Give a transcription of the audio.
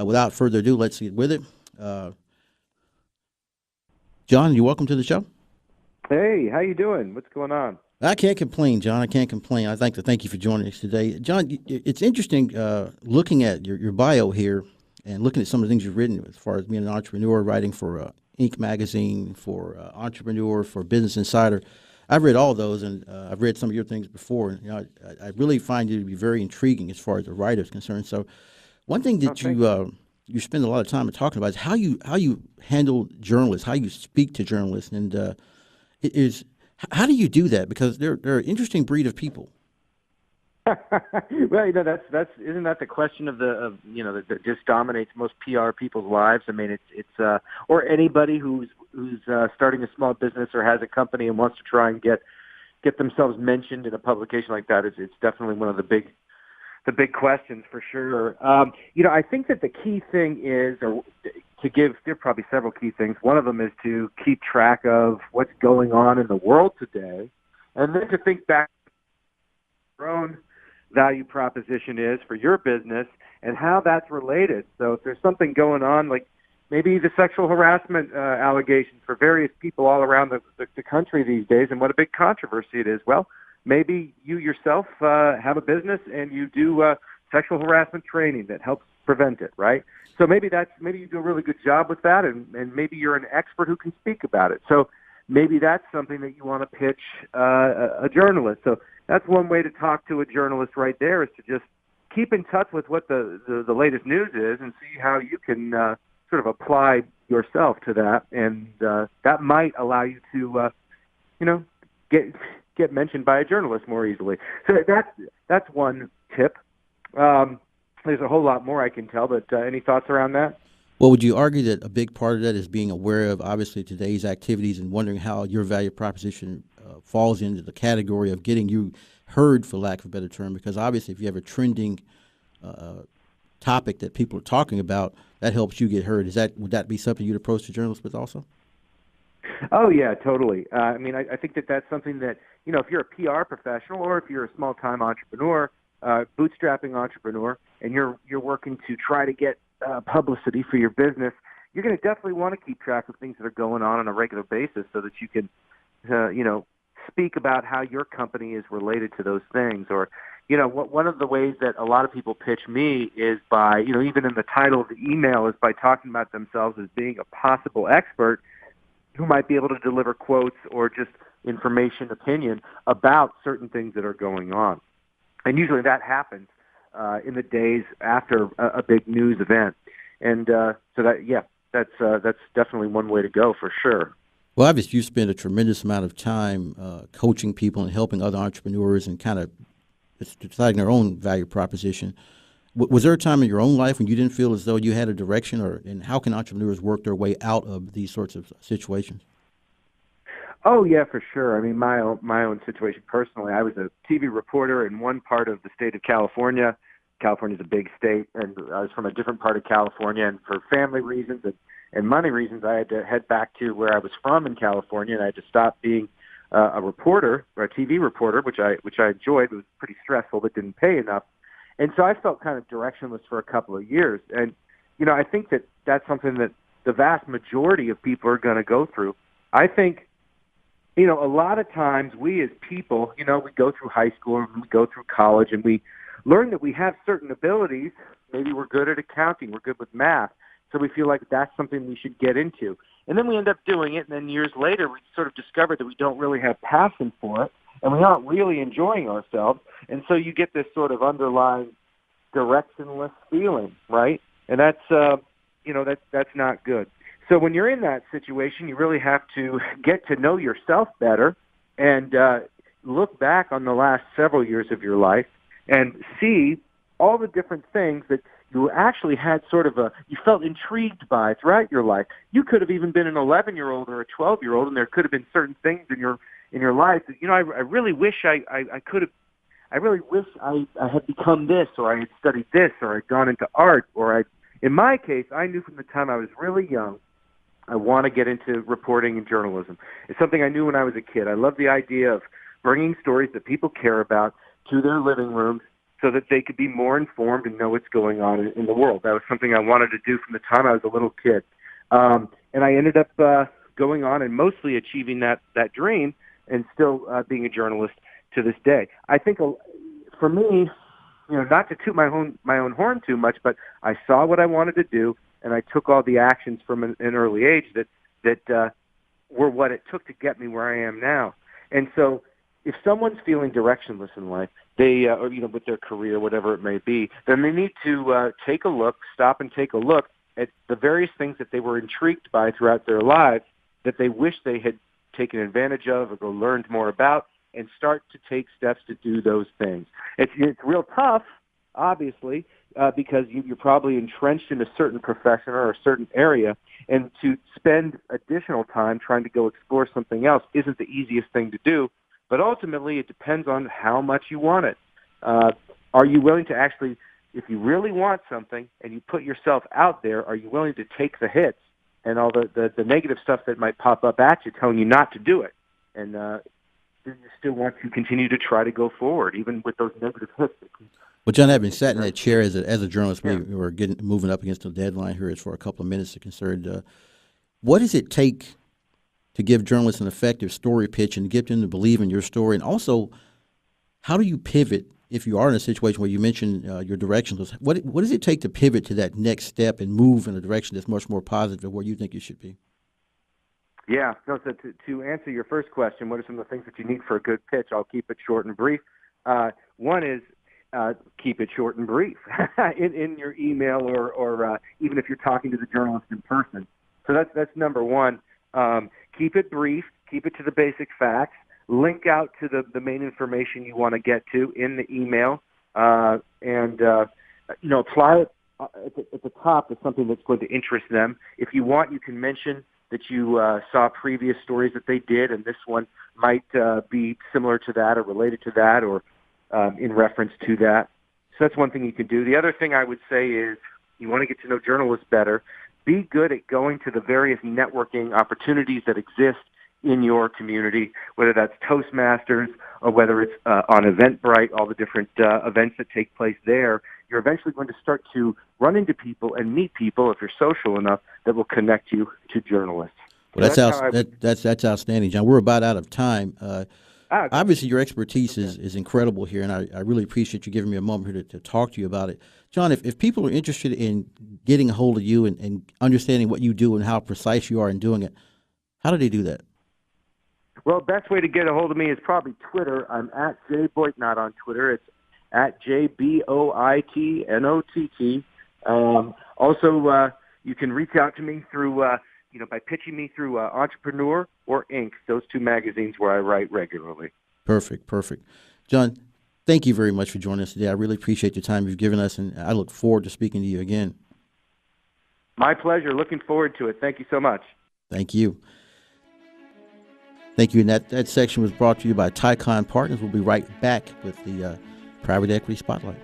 Without further ado, let's get with it. Uh, John, you're welcome to the show. Hey, how you doing? What's going on? I can't complain, John. I can't complain. I'd like to thank you for joining us today. John, it's interesting looking at your bio here and looking at some of the things you've written as far as being an entrepreneur, writing for Inc. magazine, for Entrepreneur, for Business Insider. I've read all those, and I've read some of your things before. And, I really find you to be very intriguing as far as a writer is concerned. So, one thing Oh, that thank you. you spend a lot of time talking about is how you handle journalists, how you speak to journalists, and it is how do you do that? Because they're an interesting breed of people. Well, that's isn't that the question that just dominates most PR people's lives? I mean, it's or anybody who's starting a small business or has a company and wants to try and get themselves mentioned in a publication like that. It's definitely one of the big questions for sure. I think that the key thing is, or to give, there are probably several key things. One of them is to keep track of what's going on in the world today, and then to think back to your own value proposition is for your business and how that's related. So if there's something going on, like maybe the sexual harassment allegations for various people all around the country these days, and what a big controversy it is. Well, maybe you yourself have a business and you do sexual harassment training that helps prevent it, right? So maybe you do a really good job with that, and maybe you're an expert who can speak about it. So maybe that's something that you want to pitch a journalist. So that's one way to talk to a journalist right there, is to just keep in touch with what the latest news is and see how you can sort of apply yourself to that, and that might allow you to you know get mentioned by a journalist more easily. So that's one tip. There's a whole lot more I can tell, but any thoughts around that? Well, would you argue that a big part of that is being aware of obviously today's activities and wondering how your value proposition falls into the category of getting you heard, for lack of a better term? Because obviously, if you have a trending uh, topic that people are talking about, that helps you get heard. Would that be something you'd approach the journalist with also? Oh yeah, totally. I mean, I think that that's something that, if you're a PR professional or if you're a small-time entrepreneur, bootstrapping entrepreneur, and you're working to try to get publicity for your business, you're going to definitely want to keep track of things that are going on a regular basis, so that you can, speak about how your company is related to those things. Or, one of the ways that a lot of people pitch me is by, even in the title of the email, is by talking about themselves as being a possible expert who might be able to deliver quotes or just information, opinion about certain things that are going on. And usually that happens in the days after a big news event. And so that's definitely one way to go for sure. Well, obviously, you spend a tremendous amount of time coaching people and helping other entrepreneurs and kind of deciding their own value proposition. Was there a time in your own life when you didn't feel as though you had a direction, or and how can entrepreneurs work their way out of these sorts of situations? Oh yeah, for sure. I mean, my own situation personally. I was a TV reporter in one part of the state of California. California's a big state, and I was from a different part of California. And for family reasons and money reasons, I had to head back to where I was from in California, and I had to stop being a reporter or a TV reporter, which I enjoyed. It was pretty stressful, but didn't pay enough. And so I felt kind of directionless for a couple of years. And I think that that's something that the vast majority of people are going to go through. I think a lot of times we as people, we go through high school and we go through college and we learn that we have certain abilities. Maybe we're good at accounting, we're good with math, so we feel like that's something we should get into. And then we end up doing it, and then years later we sort of discover that we don't really have passion for it, and we aren't really enjoying ourselves. And so you get this sort of underlying directionless feeling, right? And that's not good. So when you're in that situation, you really have to get to know yourself better and look back on the last several years of your life and see all the different things that you actually had you felt intrigued by throughout your life. You could have even been an 11-year-old or a 12-year-old, and there could have been certain things in your life that, I really wish I could have. I really wish I had become this, or I had studied this, or I'd gone into art, in my case, I knew from the time I was really young, I want to get into reporting and journalism. It's something I knew when I was a kid. I love the idea of bringing stories that people care about to their living rooms so that they could be more informed and know what's going on in the world. That was something I wanted to do from the time I was a little kid. And I ended up going on and mostly achieving that dream and still being a journalist to this day. I think for me, not to toot my own horn too much, but I saw what I wanted to do, and I took all the actions from an early age that were what it took to get me where I am now. And so if someone's feeling directionless in life, they, or with their career, whatever it may be, then they need to stop and take a look at the various things that they were intrigued by throughout their lives that they wish they had taken advantage of or learned more about, and start to take steps to do those things. It's real tough, obviously, because you're probably entrenched in a certain profession or a certain area, and to spend additional time trying to go explore something else isn't the easiest thing to do. But ultimately, it depends on how much you want it. Are you willing to actually, if you really want something and you put yourself out there, are you willing to take the hits and all the negative stuff that might pop up at you telling you not to do it? And you still want to continue to try to go forward, even with those negative hits. Well, John, having sat in that chair as a journalist, we were moving up against the deadline here for a couple of minutes. Concerned, what does it take to give journalists an effective story pitch and get them to believe in your story? And also, how do you pivot if you are in a situation where you mentioned your directions? What does it take to pivot to that next step and move in a direction that's much more positive of where you think you should be? Yeah. So to answer your first question, what are some of the things that you need for a good pitch? I'll keep it short and brief. One is keep it short and brief in your email or even if you're talking to the journalist in person. So that's number one. Keep it brief. Keep it to the basic facts. Link out to the main information you want to get to in the email, and apply it at the top as something that's going to interest them. If you want, you can mention that you saw previous stories that they did, and this one might be similar to that or related to that or in reference to that. So that's one thing you can do. The other thing I would say is you want to get to know journalists better. Be good at going to the various networking opportunities that exist in your community, whether that's Toastmasters or whether it's on Eventbrite, all the different events that take place there. You're eventually going to start to run into people and meet people, if you're social enough, that will connect you to journalists. Well, that's outstanding, John. We're about out of time. Obviously, your expertise is incredible here, and I really appreciate you giving me a moment here to talk to you about it. John, if people are interested in getting a hold of you and understanding what you do and how precise you are in doing it, how do they do that? Well, best way to get a hold of me is probably Twitter. I'm at J Boitnott on Twitter. It's at JBoitnott. Also, you can reach out to me through, by pitching me through Entrepreneur or Inc., those two magazines where I write regularly. Perfect. John, thank you very much for joining us today. I really appreciate the time you've given us, and I look forward to speaking to you again. My pleasure. Looking forward to it. Thank you so much. Thank you. Thank you. And that section was brought to you by Tycon Partners. We'll be right back with the Private Equity Spotlight.